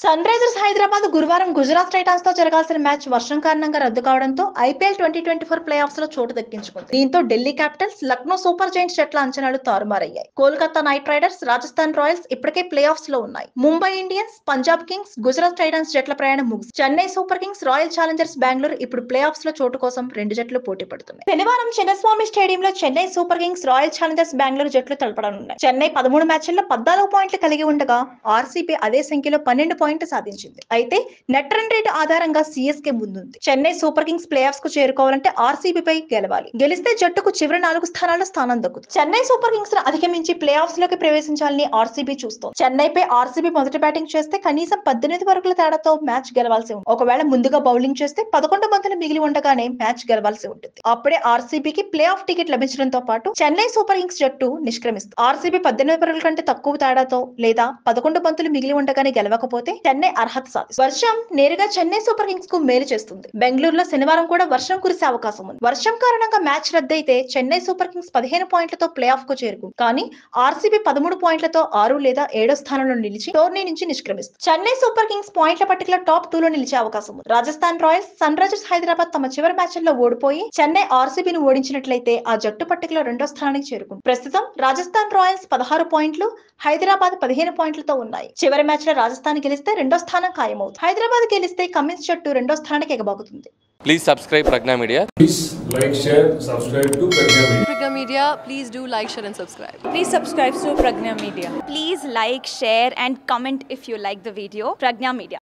Sun Risers Hyderabad గురువారం Gujarat Titans తో జరగాల్సిన మ్యాచ్ వర్షం కారణంగా రద్దు కావడంతో ఐపీఎల్ 2024 ప్లే ఆఫ్స్ లో చోటు దక్కించుకుంది. దీంతో Delhi Capitals, Lucknow Super Giants జట్ల అంచనాలు తారుమారయ్యాయి. Kolkata Knight Riders, Rajasthan Royals ఇప్పటికే ప్లే ఆఫ్స్ లో ఉన్నాయి. Mumbai Indians, Punjab Kings, Gujarat Titans జట్ల ప్రయాణం ముగిసింది. Chennai Super Kings, Royal Challengers Bengaluru ఇప్పుడు ప్లే ఆఫ్స్ లో చోటు కోసం రెండు జట్లు పోటీ పడుతున్నాయి. శనివారం చిన్నస్వామి స్టేడియంలో Chennai Super Kings, Royal Challengers Bengaluru జట్లు తలపడనున్నాయి. చెన్నై 13 మ్యాచ్ల్లో 14 పాయింట్లు కలిగి ఉండగా ఆర్సీబీ అదే సంఖ్యలో 12 పాయింట్లు సాధించింది. అయితే నెట్ రన్ రేట్ ఆధారంగా సిఎస్కే ముందుంది. Chennai Super Kings play offs కు చేరుకోవాలంటే ఆర్సీబీ పై గెలవాలి. గెలిస్తే జట్టుకు చివరి 4 స్థానాల్లో స్థానం దక్కుతుంది. చెన్నై సూపర్ కింగ్స్ ను అధిగమించి ప్లే ఆఫ్స్ లోకి ప్రవేశించాలని ఆర్సీబీ చూస్తోంది. చెన్నైపై ఆర్సీబీ మొదటి బ్యాటింగ్ చేస్తే కనీసం 18 పరుగుల తేడాతో మ్యాచ్ గెలవాల్సి ఉంది. ఒకవేళ ముందుగా బౌలింగ్ చేస్తే 11 బంతులు మిగిలి ఉండగానే మ్యాచ్ గెలవాల్సి ఉంటుంది. అప్పుడే ఆర్సీబీకి ప్లే ఆఫ్ టికెట్ లభించడంతో పాటు చెన్నై సూపర్ కింగ్స్ జట్టు నిష్క్రమిస్తుంది. ఆర్సీబీ 18 పరుగుల కంటే తక్కువ తేడాతో లేదా 11 బంతులు మిగిలి ఉండగానే గెలవకపోతే చెన్నై అర్హత సాధిస్తుంది. వర్షం నేరుగా చెన్నై సూపర్ కింగ్స్ కు మేలు చేస్తుంది. బెంగళూరులో శనివారం కూడా వర్షం కురిసే అవకాశం ఉంది. వర్షం కారణంగా మ్యాచ్ రద్దయితే చెన్నై సూపర్ కింగ్స్ 15 పాయింట్లతో ప్లే ఆఫ్ కు చేరుకుంది. కానీ ఆర్సీబీ 13 పాయింట్లతో 6 లేదా 7 స్థానంలో నిలిచి టోర్నీ నుంచి నిష్క్రమిస్తుంది. చెన్నై సూపర్ కింగ్స్ పాయింట్ల పట్టికలో టాప్ 2 లో నిలిచే అవకాశం ఉంది. Rajasthan Royals, Sunrisers Hyderabad తమ చివరి మ్యాచ్ల్లో ఓడిపోయి చెన్నై ఆర్సీబీని ఓడించినట్లయితే ఆ జట్టు పట్టికలో రెండో స్థానానికి చేరుకుంది. ప్రస్తుతం రాజస్థాన్ రాయల్స్ 16 పాయింట్లు, హైదరాబాద్ 15 పాయింట్లతో ఉన్నాయి. చివరి మ్యాచ్ లో రాజస్థాన్ గెలిస్తే రెండో స్థానం ఖాయమవుతుంది. హైదరాబాద్ గెలిస్తే కమిన్స్ జట్టు రెండో స్థానానికి ఎగబాకుతుంది. Please subscribe Pragna Media. Please like, share, subscribe to Pragna Media. Pragna Media, please do like, share and subscribe. Please subscribe to Pragna Media. Please like, share and comment if you like the video. Pragna Media.